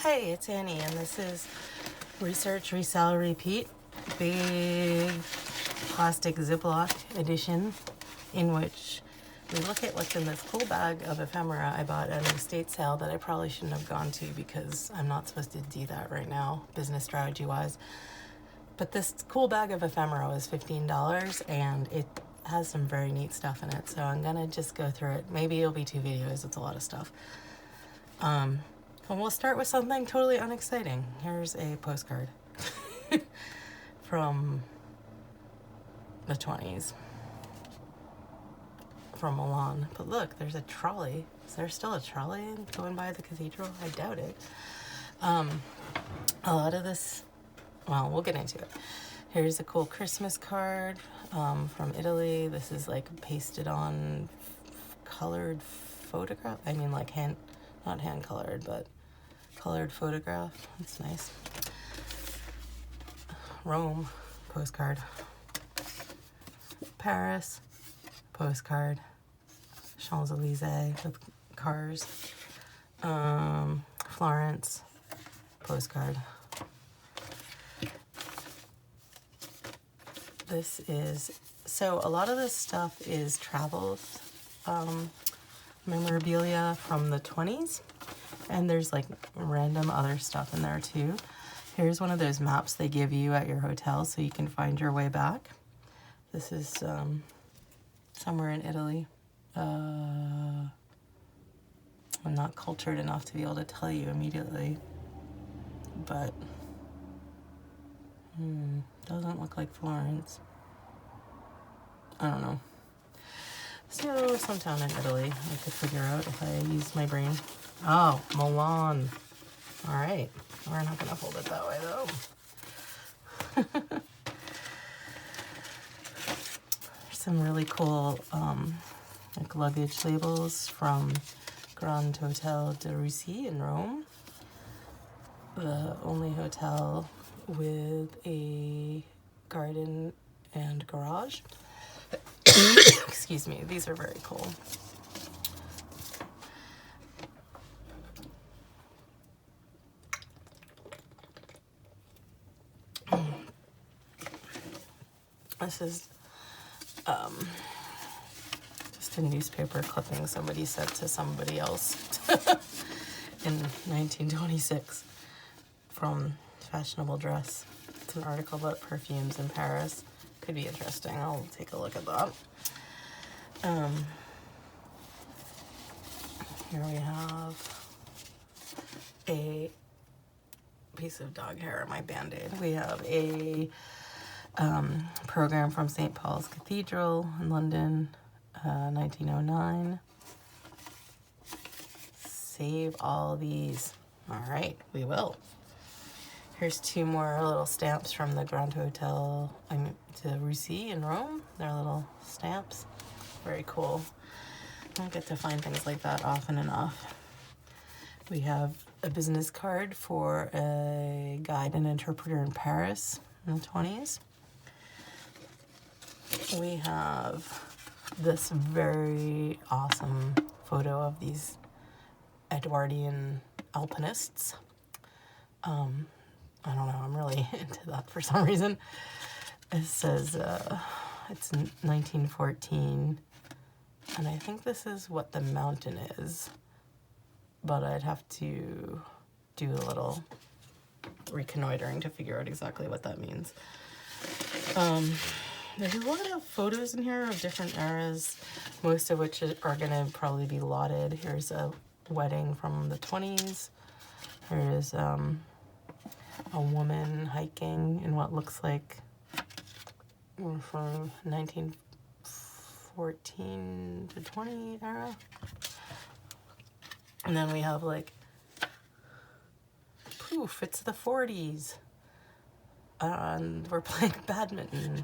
Hi, it's Annie, and this is Research, Resell, Repeat, big plastic Ziploc edition, in which we look at what's in this cool bag of ephemera I bought at an estate sale that I probably shouldn't have gone to because I'm not supposed to do that right now, business strategy wise. But this cool bag of ephemera was $15, and it has some very neat stuff in it, so I'm gonna just go through it. Maybe it'll be 2 videos, it's a lot of stuff. And we'll start with something totally unexciting. Here's a postcard from the 20s from Milan. But look, there's a trolley. Is there still a trolley going by the cathedral? I doubt it. A lot of this, well, we'll get into it. Here's a cool Christmas card from Italy. This is like pasted on colored photograph. I mean, like not hand colored, but colored photograph. That's nice. Rome postcard. Paris postcard. Champs-Elysees with cars. Florence postcard. This is, so a lot of this stuff is travel memorabilia from the 20s, and there's like random other stuff in there too. Here's one of those maps they give you at your hotel so you can find your way back. This is somewhere in Italy. I'm not cultured enough to be able to tell you immediately, but doesn't look like Florence. I don't know. So some town in Italy I could figure out if I used my brain. Oh, Milan. All right. We're not going to hold it that way, though. There's some really cool like luggage labels from Grand Hotel de Russie in Rome. The only hotel with a garden and garage. Excuse me. These are very cool. This is just a newspaper clipping somebody sent to somebody else in 1926 from Fashionable Dress. It's an article about perfumes in Paris. Could be interesting. I'll take a look at that. Here we have a piece of dog hair on my Band-Aid. We have a program from St. Paul's Cathedral in London, 1909. Save all these. All right, we will. Here's 2 more little stamps from the Grand Hotel de Russie in Rome. They're little stamps. Very cool. I don't get to find things like that often enough. We have a business card for a guide and interpreter in Paris in the 20s. We have this very awesome photo of these Edwardian alpinists. I don't know, I'm really into that for some reason. It says it's 1914, and I think this is what the mountain is, but I'd have to do a little reconnoitering to figure out exactly what that means. There's a lot of photos in here of different eras, most of which are going to probably be lauded. Here's a wedding from the 20s. Here's a woman hiking in what looks like from 1914 to 20 era. And then we have like, poof, it's the 40s. And we're playing badminton.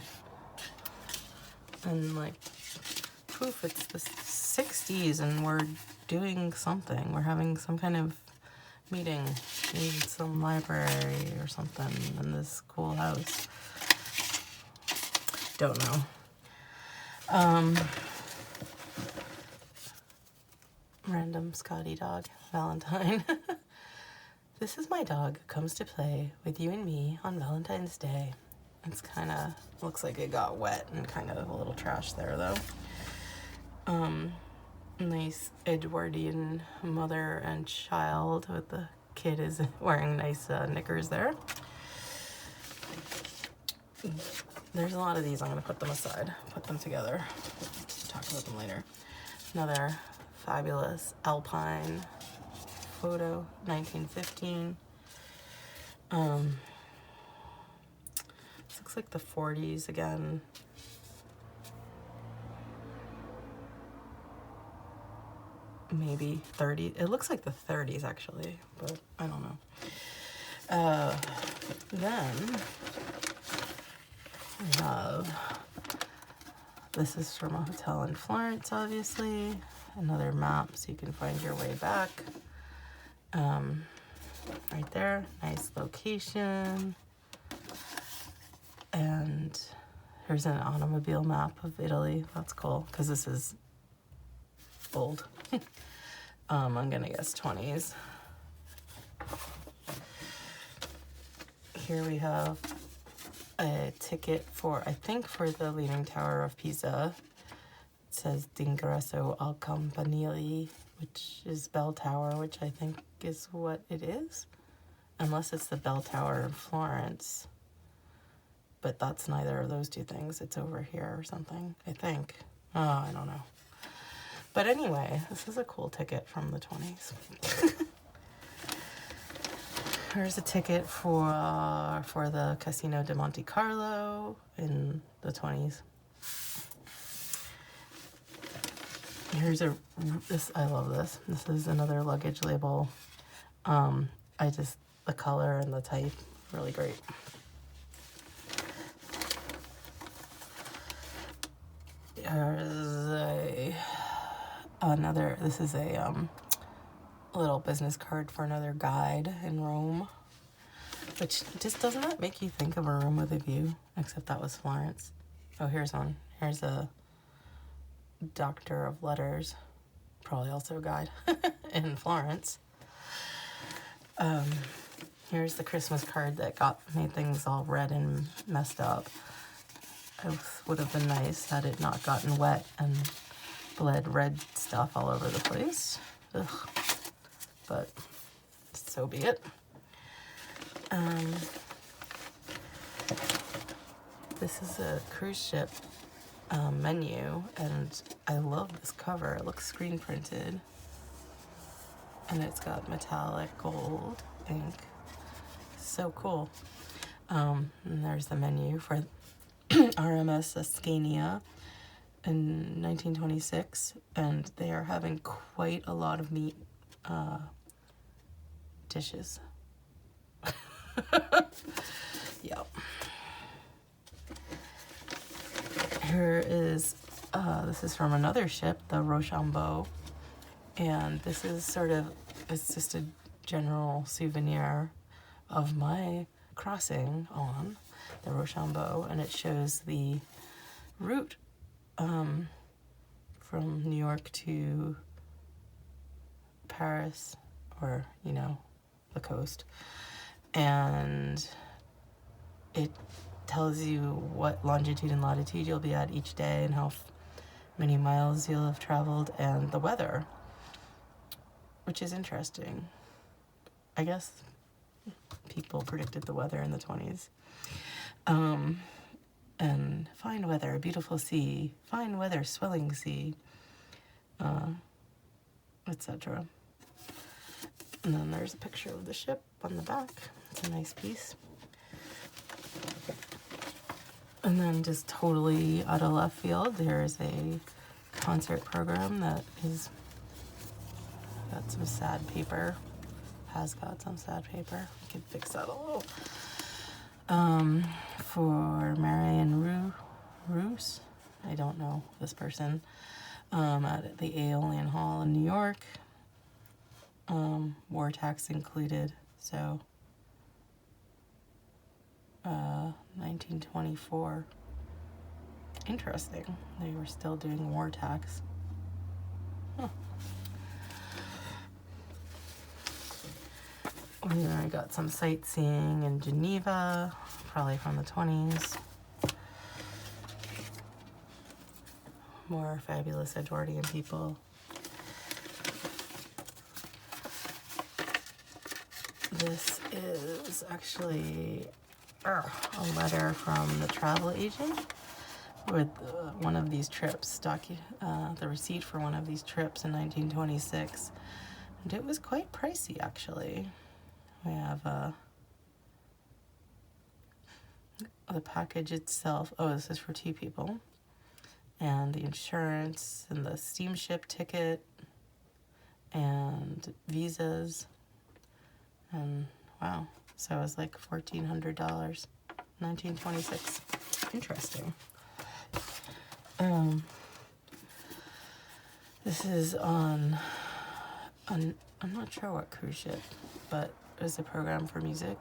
And like, poof, it's the 60s and we're doing something. We're having some kind of meeting in some library or something in this cool house. Don't know. Random Scotty dog, Valentine. This is my dog comes to play with you and me on Valentine's Day. It's kind of, looks like it got wet and kind of a little trash there though. Nice Edwardian mother and child with the kid is wearing nice knickers there. There's a lot of these. I'm going to put them aside, put them together, talk about them later. Another fabulous Alpine photo, 1915. This looks like the 40s again. Maybe 30. It looks like the 30s actually, but I don't know. Then we have, this is from a hotel in Florence, obviously. Another map so you can find your way back. Right there, nice location. And here's an automobile map of Italy. That's cool, because this is old. I'm gonna guess 20s. Here we have a ticket for, I think, for the Leaning Tower of Pisa. It says D'ingresso al Campanile, which is bell tower, which I think is what it is. Unless it's the bell tower in Florence. But that's neither of those two things. It's over here or something, I think. Oh, I don't know. But anyway, this is a cool ticket from the 20s. Here's a ticket for the Casino de Monte Carlo in the 20s. Here's this, I love this. This is another luggage label. The color and the type, really great. There's another, this is a little business card for another guide in Rome, which just, doesn't that make you think of a room with a view? Except that was Florence. Oh, here's one. Here's a doctor of letters, probably also a guide in Florence. Here's the Christmas card that made things all red and messed up. It would have been nice had it not gotten wet and bled red stuff all over the place. Ugh. But so be it. This is a cruise ship menu, and I love this cover. It looks screen printed, and it's got metallic gold ink. So cool. And there's the menu for RMS Ascania in 1926, and they are having quite a lot of meat dishes. Yep. Here is, this is from another ship, the Rochambeau, and this is sort of, it's just a general souvenir of my crossing on the Rochambeau, and it shows the route from New York to Paris, or, you know, the coast, and it tells you what longitude and latitude you'll be at each day and how many miles you'll have traveled, and the weather, which is interesting. I guess people predicted the weather in the 20s. And fine weather, beautiful sea, fine weather, swelling sea, etc. And then there's a picture of the ship on the back. It's a nice piece. And then just totally out of left field, there's a concert program that is got some sad paper. Has got some sad paper. I can fix that a little. For Marion Roos, I don't know this person, at the Aeolian Hall in New York. War tax included, so 1924. Interesting. They were still doing war tax. Huh. I got some sightseeing in Geneva, probably from the 20s. More fabulous Edwardian people. This is actually a letter from the travel agent with one of these trips, the receipt for one of these trips in 1926. And it was quite pricey, actually. We have the package itself. Oh, this is for 2 people. And the insurance and the steamship ticket and visas. And wow, so it was like $1,400, 1926. Interesting. This is on, I'm not sure what cruise ship, but it was a program for music.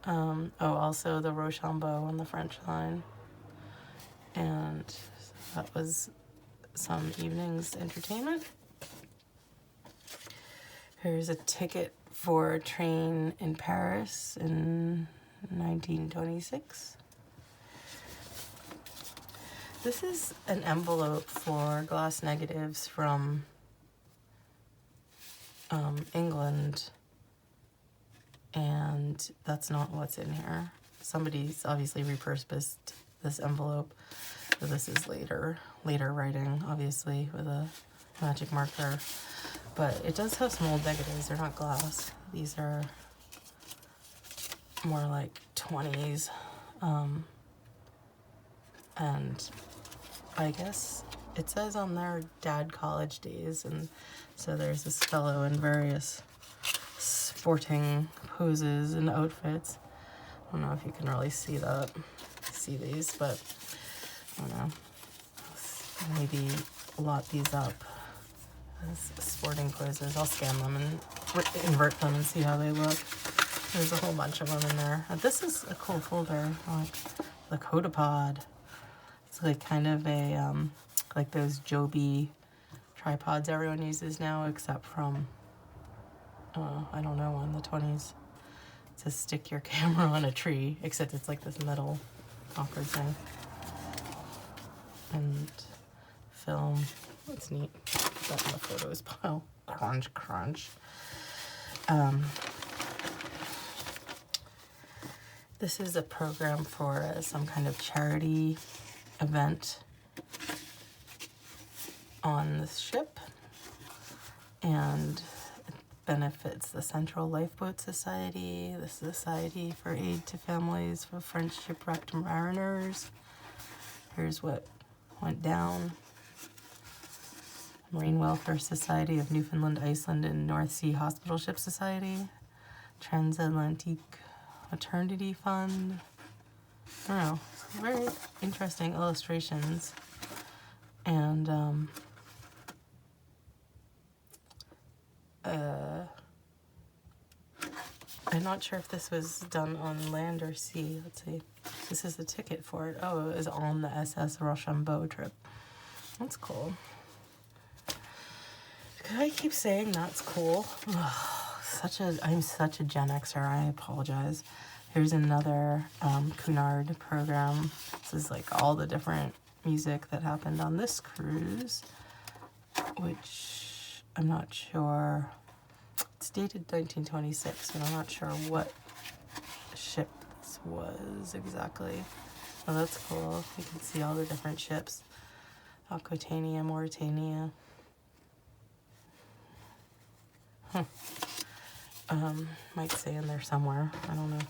Also the Rochambeau on the French line. And that was some evening's entertainment. Here's a ticket for a train in Paris in 1926. This is an envelope for glass negatives from England, and that's not what's in here. Somebody's obviously repurposed this envelope, but this is later writing, obviously, with a magic marker. But it does have some old negatives. They're not glass. These are more like 20s. And I guess it says on their dad college days. And so there's this fellow in various sporting poses and outfits. I don't know if you can really see these, but I don't know. Maybe lot these up as sporting poses. I'll scan them and invert them and see how they look. There's a whole bunch of them in there. This is a cool folder, like the Codapod. It's like kind of a like those Joby tripods everyone uses now, except from I don't know, in the 20s, to stick your camera on a tree, except it's like this metal awkward thing. And film. That's neat. Put that in the photos pile. Crunch. This is a program for some kind of charity event on this ship, and it benefits the Central Lifeboat Society, the Society for Aid to Families for French Shipwrecked Mariners. Here's what went down. Marine Welfare Society of Newfoundland, Iceland, and North Sea Hospital Ship Society. Transatlantic Maternity Fund. I don't know. Very interesting illustrations. And I'm not sure if this was done on land or sea. Let's see. This is the ticket for it. Oh, it was on the SS Rochambeau trip. That's cool. Could I keep saying that's cool? I'm such a Gen Xer. I apologize. Here's another Cunard program. This is like all the different music that happened on this cruise, which I'm not sure. It's dated 1926, but I'm not sure what ship this was exactly. Oh, that's cool. You can see all the different ships. Aquitania, Mauritania. Might say in there somewhere. I don't know.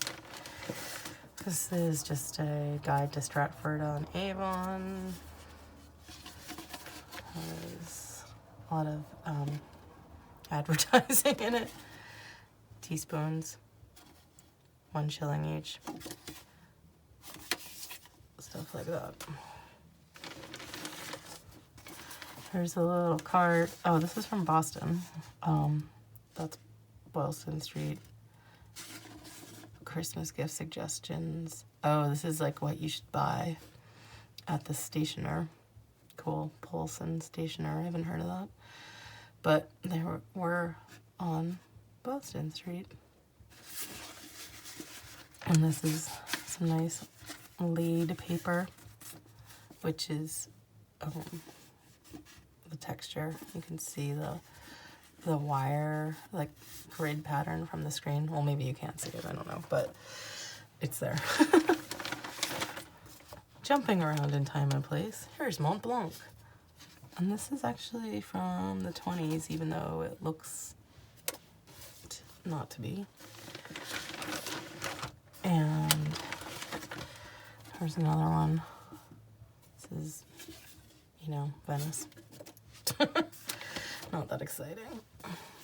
This is just a guide to Stratford on Avon. There's a lot of advertising in it. Teaspoons, 1 shilling each. Stuff like that. Here's a little card. Oh, this is from Boston. That's Boylston Street. Christmas gift suggestions. Oh, this is like what you should buy at the stationer. Cool. Polson Stationer. I haven't heard of that. But they were on Boylston Street. And this is some nice laid paper, which is the texture. You can see the wire, like grid pattern from the screen. Well, maybe you can't see it, I don't know, but it's there. Jumping around in time and place, here's Mont Blanc. And this is actually from the 20s, even though it looks not to be. And here's another one. This is, you know, Venice. Not that exciting.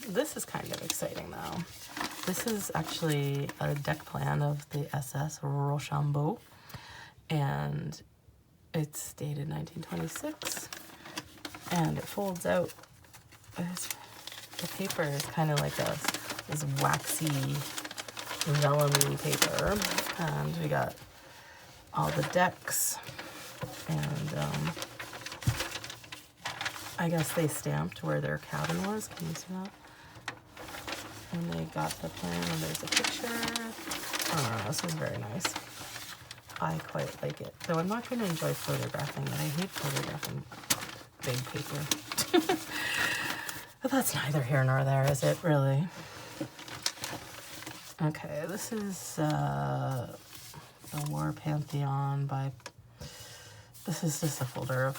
This is kind of exciting though. This is actually a deck plan of the SS Rochambeau, and it's dated 1926, and it folds out. The paper is kind of like this waxy, vellum-y paper, and we got all the decks, and I guess they stamped where their cabin was. Can you see that? And they got the plan, and there's a picture. Oh, this is very nice. I quite like it. Though I'm not going to enjoy photographing it. I hate photographing big paper. But that's neither here nor there, is it, really? Okay, this is the War Pantheon by... This is just a folder of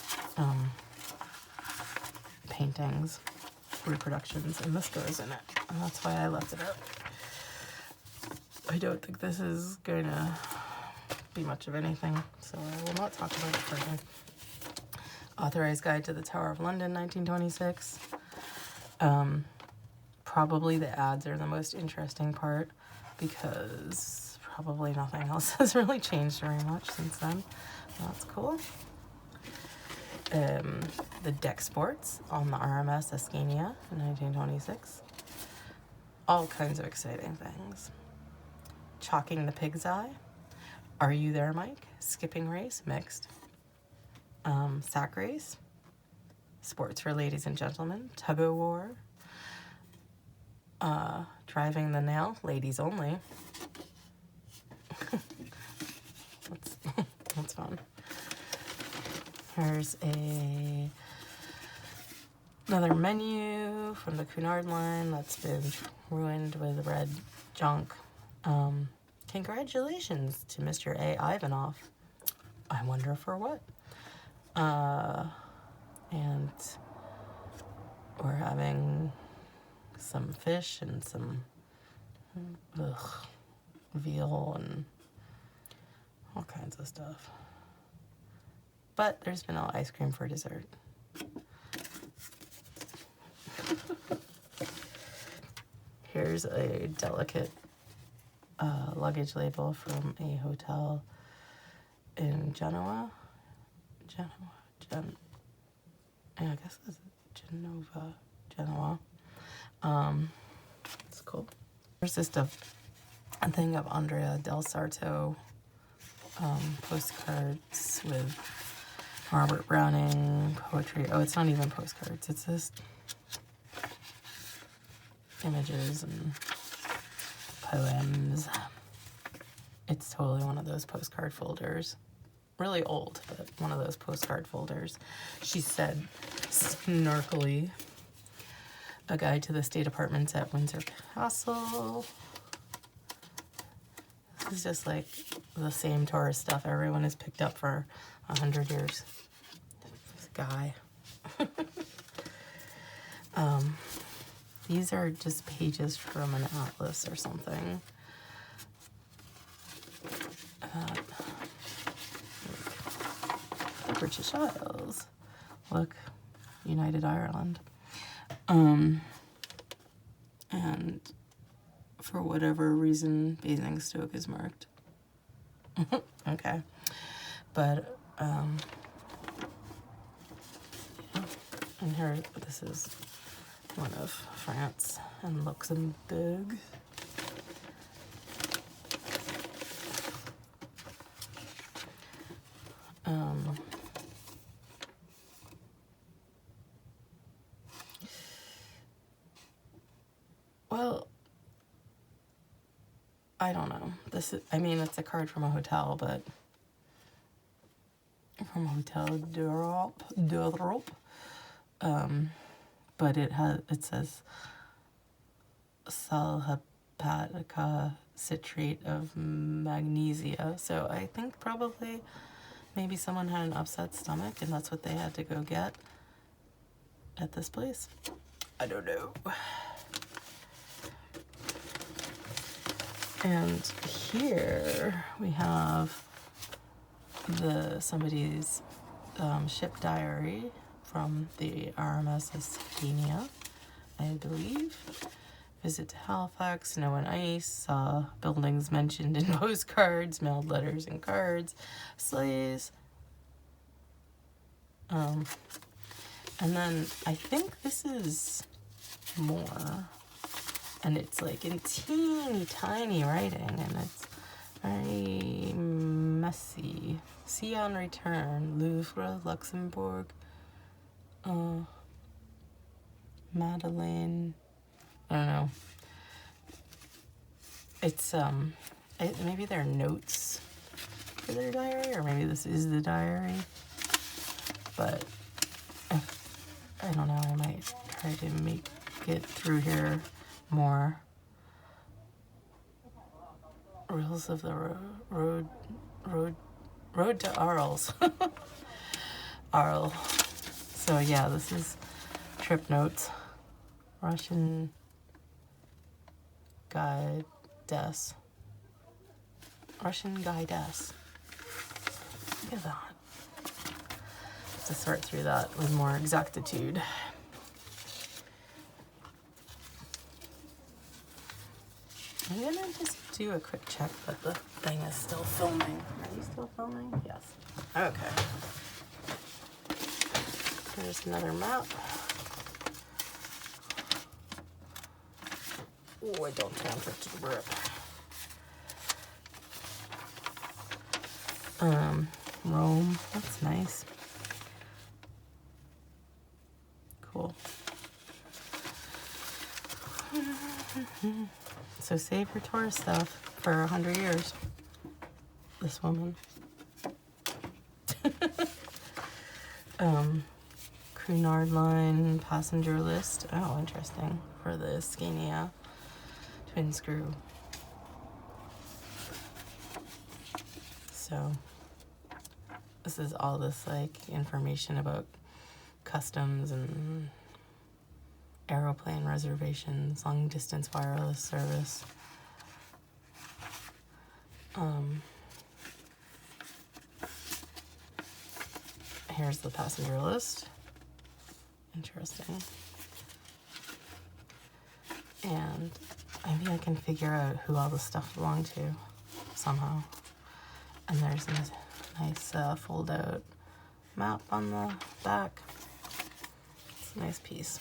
paintings, reproductions, and this goes in it. And that's why I left it out. I don't think this is going to be much of anything, so I will not talk about it further. Authorized Guide to the Tower of London, 1926. Probably the ads are the most interesting part, because probably nothing else has really changed very much since then. That's cool. The deck sports on the RMS Escania in 1926. All kinds of exciting things. Chalking the Pig's Eye. Are You There, Mike? Skipping race, mixed. Sack race. Sports for ladies and gentlemen. Tug o' war. Driving the nail, ladies only. That's fun. Here's another menu from the Cunard line that's been ruined with red junk. Congratulations to Mr. A. Ivanov. I wonder for what. And we're having some fish and some veal and all kinds of stuff. But there's vanilla ice cream for dessert. Here's a delicate luggage label from a hotel in Genoa. I guess it's Genoa. It's cool. There's just a thing of Andrea Del Sarto postcards with Robert Browning poetry. Oh, it's not even postcards. It's just images and poems. It's totally one of those postcard folders. Really old, but one of those postcard folders. She said, snarkily, a guide to the state apartments at Windsor Castle. This is just like the same tourist stuff everyone has picked up for 100 years. This guy. These are just pages from an atlas or something. The British Isles. Look, United Ireland. And for whatever reason, Basingstoke is marked. Okay. But, and here, this is one of France and Luxembourg. Well, I don't know. This is, I mean, it's a card from a hotel, but from Hotel d'Europe. But it says salhepatica citrate of magnesia. So I think probably maybe someone had an upset stomach and that's what they had to go get at this place. I don't know. And here we have somebody's ship diary from the RMS Scania, I believe. Visit to Halifax, snow and ice, saw buildings mentioned in postcards, mailed letters and cards, sleighs. And then I think this is more, and it's like in teeny tiny writing, and it's very messy. See on return, Louvre, Luxembourg, Madeleine. I don't know. It's maybe they're notes for their diary, or maybe this is the diary. But I don't know. I might try to make it through here more. Rules of the road to Arles. Arles. So yeah, this is trip notes. Russian guidess. Russian guidess. Look at that. Have to sort through that with more exactitude. I'm gonna just do a quick check that the thing is still filming. Are you still filming? Yes. Okay. There's another map. Oh, I don't want it to rip. Rome. That's nice. Cool. So save your tourist stuff for 100 years. This woman. Cunard Line passenger list. Oh, interesting. For the Scania twin screw. So this is all this like information about customs and aeroplane reservations, long distance wireless service. Here's the passenger list. Interesting. And maybe I can figure out who all the stuff belonged to somehow. And there's a nice fold out map on the back. It's a nice piece.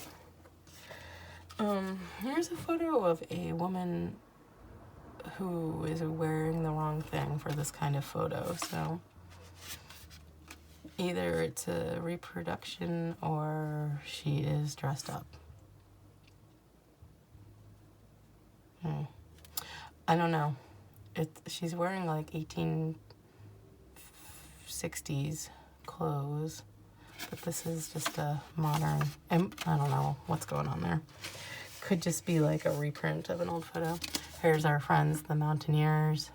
Here's a photo of a woman who is wearing the wrong thing for this kind of photo. So either it's a reproduction or she is dressed up. I don't know. She's wearing like 1860s clothes, but this is just a modern, I don't know what's going on there. Could just be like a reprint of an old photo. Here's our friends, the Mountaineers.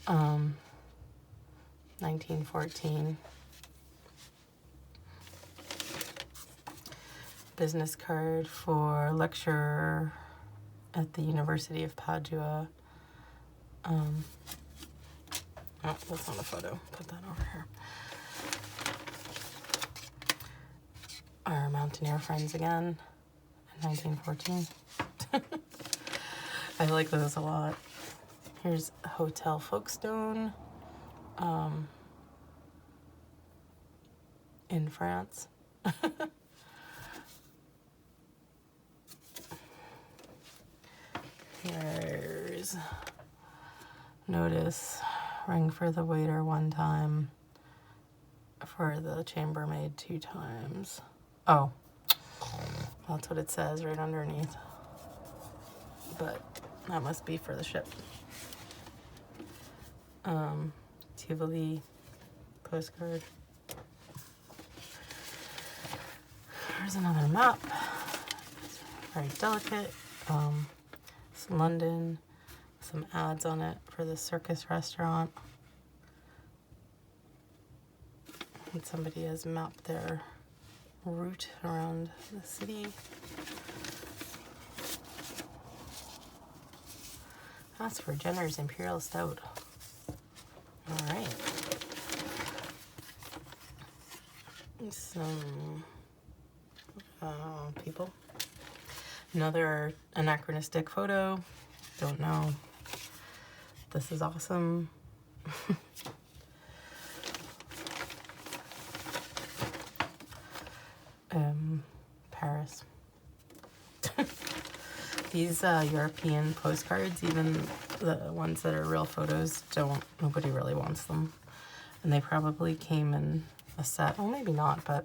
1914. Business card for lecturer at the University of Padua. Oh, that's not a photo. Put that over here. Our Mountaineer friends again in 1914. I like those a lot. Here's Hotel Folkestone in France. Here's notice, ring for the waiter 1 time, for the chambermaid 2 times. Oh, that's what it says right underneath. But That must be for the ship. Tivoli postcard. Here's another map. It's very delicate. It's London. Some ads on it for the Circus restaurant. And somebody has mapped their route around the city. That's for Jenner's Imperial Stout. All right. Some people. Another anachronistic photo. Don't know. This is awesome. Paris. These European postcards, even the ones that are real photos, nobody really wants them. And they probably came in a set, well maybe not, but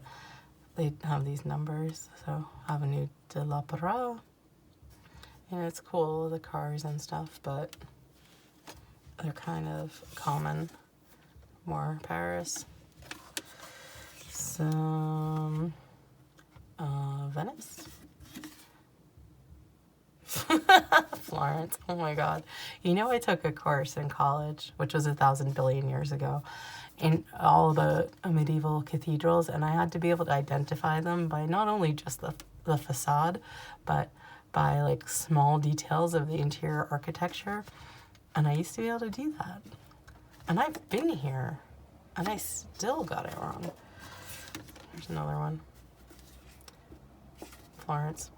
they have these numbers. So Avenue de l'Opéra. And it's cool, the cars and stuff, but they're kind of common. More Paris. Some Venice. Florence. Oh my god. You know, I took a course in college, which was 1,000 billion years ago, in all about medieval cathedrals, and I had to be able to identify them by not only just the facade, but by like small details of the interior architecture. And I used to be able to do that. And I've been here, and I still got it wrong. There's another one. Florence.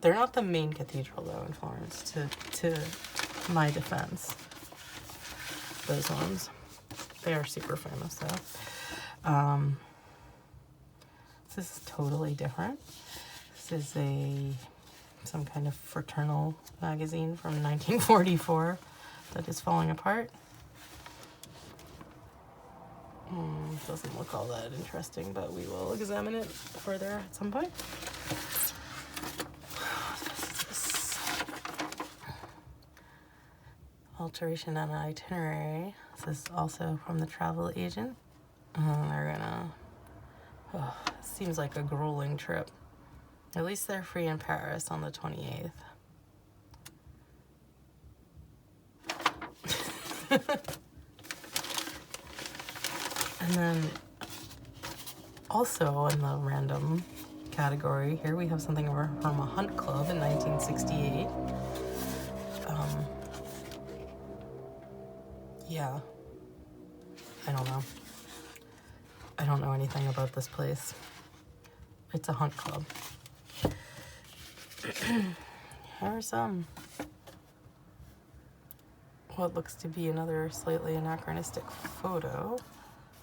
They're not the main cathedral though in Florence, to my defense. Those ones. They are super famous though. This is totally different. This is some kind of fraternal magazine from 1944 that is falling apart. Doesn't look all that interesting, but we will examine it further at some point. Alteration and itinerary. This is also from the travel agent. They're gonna... seems like a grueling trip. At least they're free in Paris on the 28th. And then also in the random category, here we have something from a hunt club in 1968. Yeah, I don't know. I don't know anything about this place. It's a hunt club. Here's what looks to be another slightly anachronistic photo,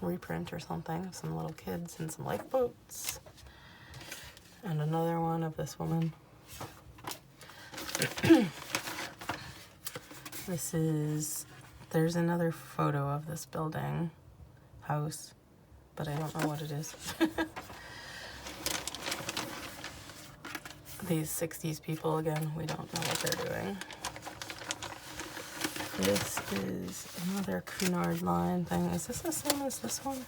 reprint or something, of some little kids in some lifeboats. And another one of this woman. There's another photo of this building, house, but I don't know what it is. These 60s people, again, we don't know what they're doing. This is another Cunard Line thing. Is this the same as this one?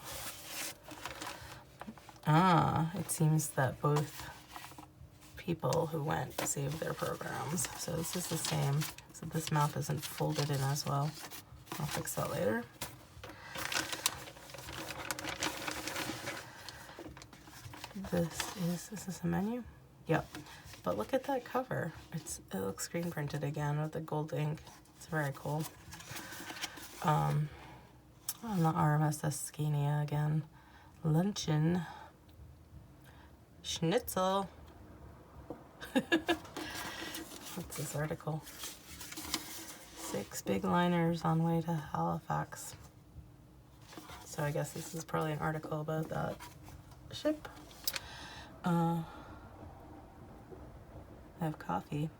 It seems that both people who went saved their programs. So this is the same. So this map isn't folded in as well. I'll fix that later. Is this a menu? Yep. But look at that cover. It looks screen printed again with the gold ink. It's very cool. On the RMSS Scania again. Luncheon. Schnitzel. What's this article? 6 big liners on way to Halifax. So I guess this is probably an article about that ship. I have coffee.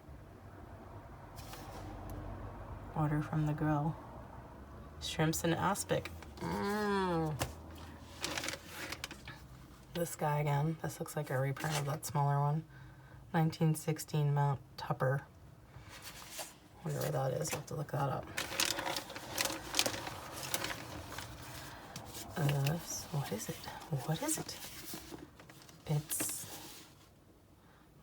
Order from the grill. Shrimps and aspic. This guy again. This looks like a reprint of that smaller one. 1916 Mount Tupper. Wonder where that is. I'll have to look that up. So what is it? What is it? It's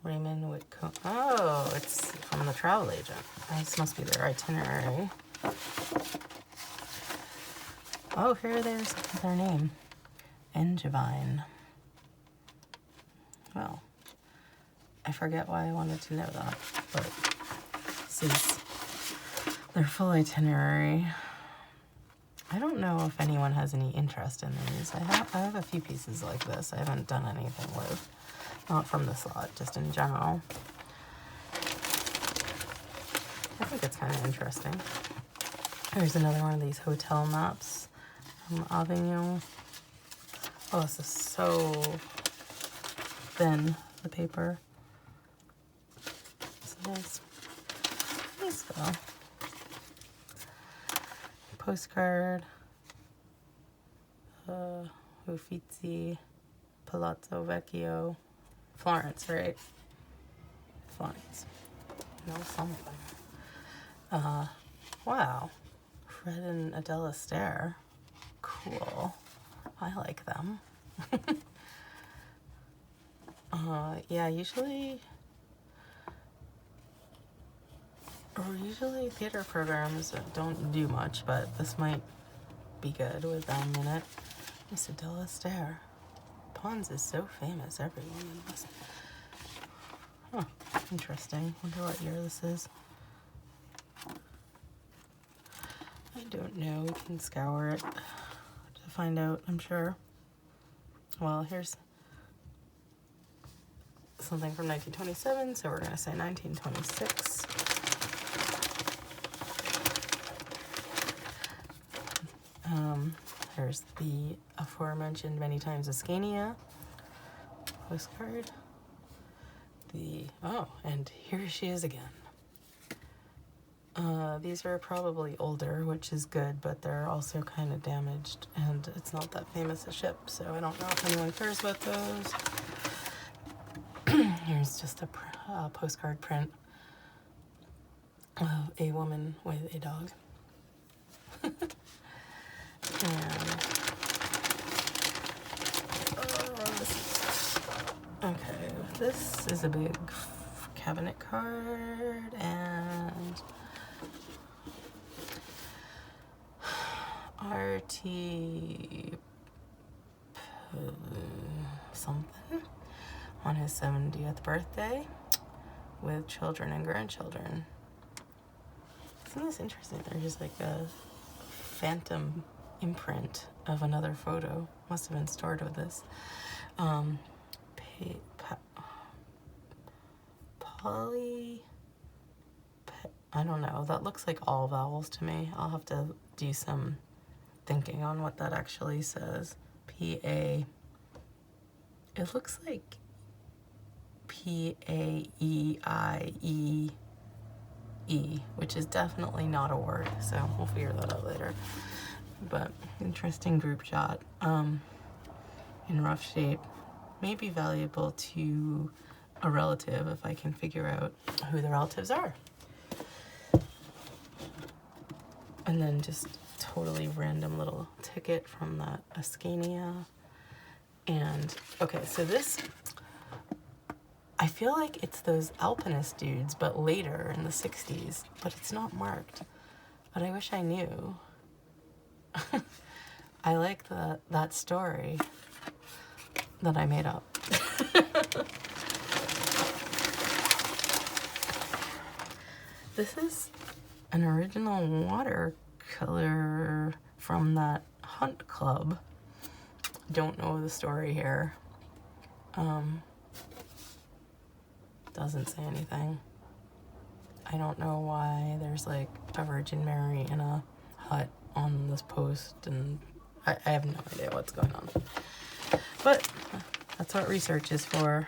Raymond Whitcomb. Oh, it's from the travel agent. This must be their itinerary. Oh, here there's their name. Angevine. Well, I forget why I wanted to know that, but this is their full itinerary. I don't know if anyone has any interest in these. I have a few pieces like this I haven't done anything with. Not from this lot, just in general. I think it's kind of interesting. Here's another one of these hotel maps from Avignon. Oh, this is so thin, the paper. It's nice. Nice though. Postcard. Uffizi, Palazzo Vecchio. Florence, right? Florence. No, something. Wow. Fred and Adele Astaire. Cool. I like them. Yeah, usually theater programs don't do much, but this might be good with them in it. Miss Adele Astaire. Pons is so famous, everyone must. Huh, interesting. Wonder what year this is. I don't know. We can scour it to find out, I'm sure. Well, here's something from 1927, so we're going to say 1926. Here's the aforementioned many times Ascania postcard. And here she is again. These are probably older, which is good, but they're also kind of damaged, and it's not that famous a ship, so I don't know if anyone cares about those. Here's just a postcard print of a woman with a dog. Okay, this is a big cabinet card, and RT something on his 70th birthday with children and grandchildren. Isn't this interesting? There's just like a phantom imprint of another photo. Must have been stored with this. I don't know. That looks like all vowels to me. I'll have to do some thinking on what that actually says. P-A. It looks like P-A-E-I-E-E, which is definitely not a word, so we'll figure that out later. But interesting group shot. In rough shape. May be valuable to a relative if I can figure out who the relatives are. And then just totally random little ticket from that Ascania. And okay, so this, I feel like it's those alpinist dudes, but later in the 60s, but it's not marked. But I wish I knew. I like that story that I made up. This is an original watercolor from that hunt club. Don't know the story here. Doesn't say anything. I don't know why there's like a Virgin Mary in a hut on this post, and I have no idea what's going on. But that's what research is for.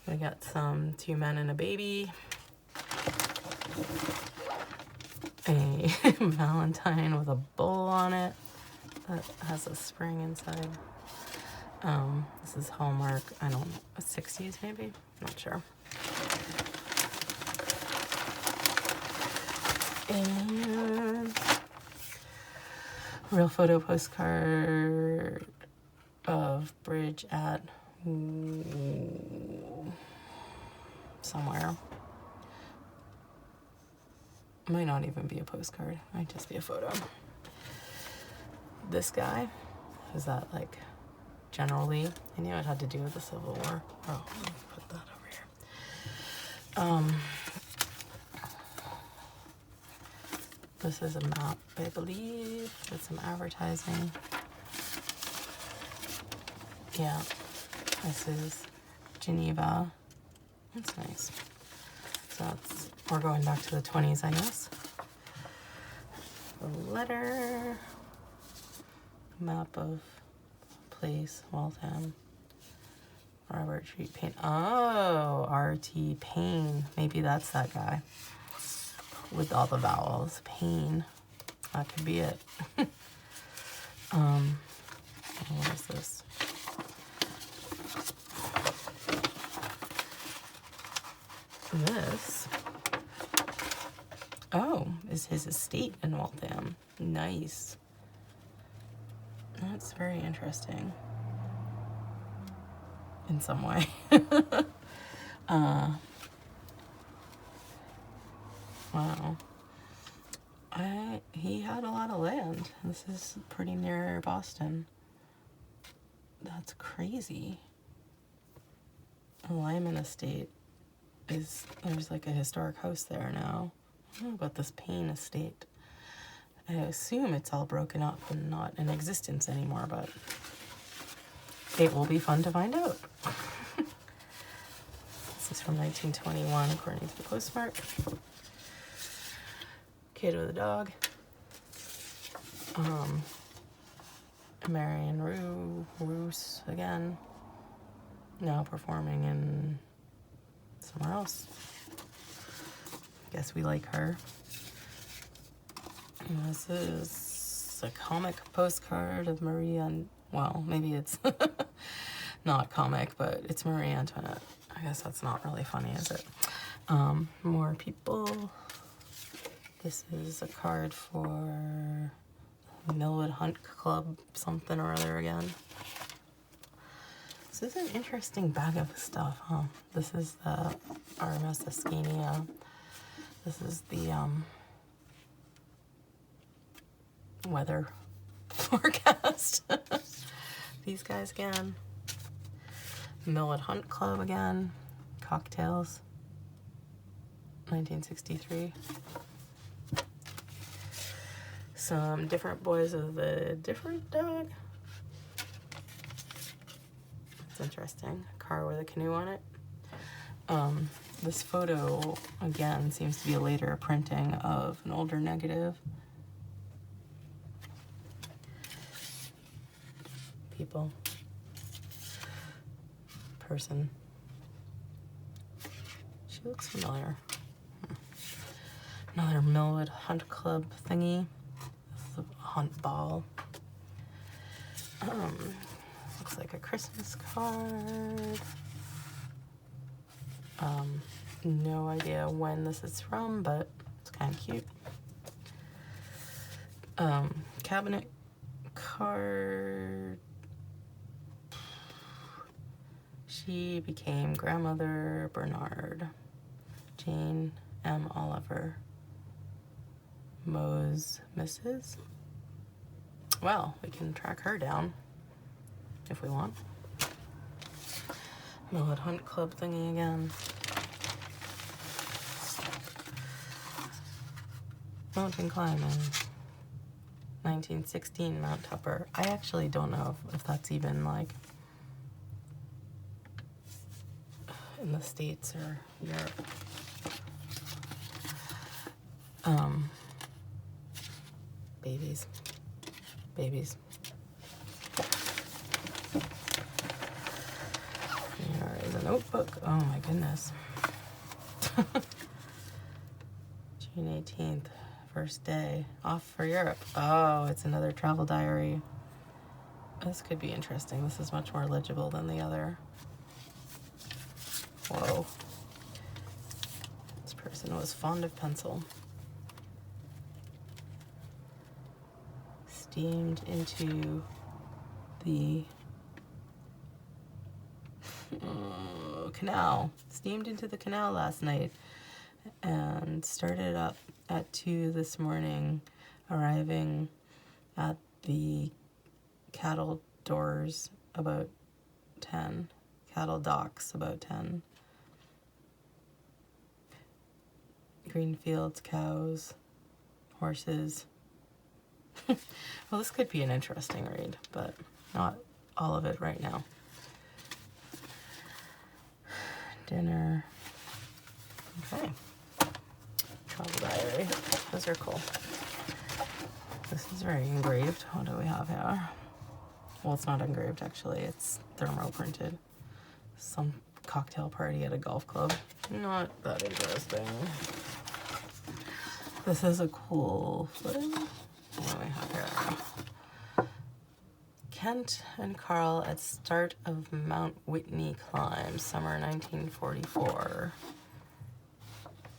We got some 2 men and a baby. A Valentine with a bowl on it that has a spring inside. This is Hallmark, I don't know, 60s maybe? Not sure. And real photo postcard of bridge at somewhere. Might not even be a postcard. Might just be a photo. This guy, is that like General Lee? I knew it had to do with the Civil War. Oh, let me put that over here. This is a map, I believe, with some advertising. Yeah, this is Geneva. That's nice. So that's, we're going back to the 20s, I guess. A letter, map of place, Waltham, Robert Treat Payne. Oh, R.T. Payne. Maybe that's that guy with all the vowels. Payne. That could be it. What is this? This, oh, is his estate in Waltham. Nice. That's very interesting. In some way. Wow. He had a lot of land. This is pretty near Boston. That's crazy. A Lyman estate is, there's like a historic house there now. I don't know about this Payne estate. I assume it's all broken up and not in existence anymore, but it will be fun to find out. This is from 1921, according to the postmark. Kid with a dog. Marion Roos again. Now performing in somewhere else. Guess we like her. And this is a comic postcard of Marie well, maybe it's not comic, but it's Marie Antoinette. I guess that's not really funny, is it? More people. This is a card for Millwood Hunt Club something or other again. This is an interesting bag of stuff, huh? This is the RMS Ascania. This is the weather forecast. These guys again. Millwood Hunt Club again. Cocktails. 1963. Some different boys with a different dog. That's interesting. A car with a canoe on it. This photo, again, seems to be a later printing of an older negative. People. Person. She looks familiar. Another Millwood Hunt Club thingy. This is a hunt ball. Looks like a Christmas card. No idea when this is from, but it's kind of cute. Cabinet card. She became Grandmother Bernard. Jane M. Oliver. Mose Mrs. Well, we can track her down if we want. Millwood Hunt Club thingy again. Mountain climbing. 1916 Mount Tupper. I actually don't know if that's even like in the States or Europe. Babies. Babies. Here is a notebook. Oh my goodness. June 18th, first day. Off for Europe. Oh, it's another travel diary. This could be interesting. This is much more legible than the other. Whoa. This person was fond of pencil. steamed into the canal. Steamed into the canal last night and started up at 2 this morning, arriving at the cattle doors about 10, cattle docks about 10. Green fields, cows, horses. Well, this could be an interesting read, but not all of it right now. Dinner. Okay. Travel diary. Those are cool. This is very engraved. What do we have here? Well, it's not engraved actually. It's thermo printed. Some cocktail party at a golf club. Not that interesting. This is a cool footing. What do we have here? Kent and Carl at start of Mount Whitney climb, summer 1944.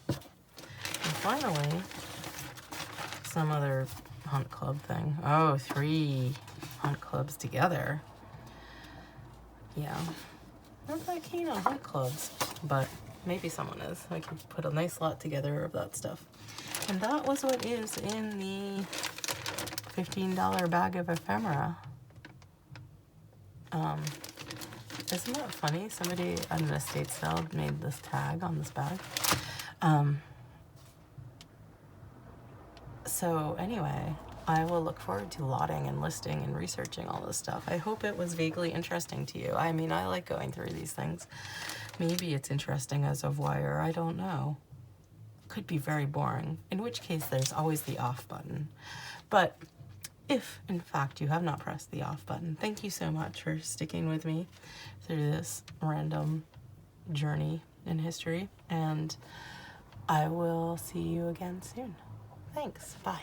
And finally, some other hunt club thing. Oh, 3 hunt clubs together. Yeah, I'm not that keen on hunt clubs, but maybe someone is. I can put a nice lot together of that stuff. And that was what is in the $15 bag of ephemera. Isn't that funny? Somebody at an estate sale made this tag on this bag. So anyway, I will look forward to lotting and listing and researching all this stuff. I hope it was vaguely interesting to you. I mean, I like going through these things. Maybe it's interesting as of wire, I don't know. Could be very boring, in which case there's always the off button. But if, in fact, you have not pressed the off button, thank you so much for sticking with me through this random journey in history, and I will see you again soon. Thanks. Bye.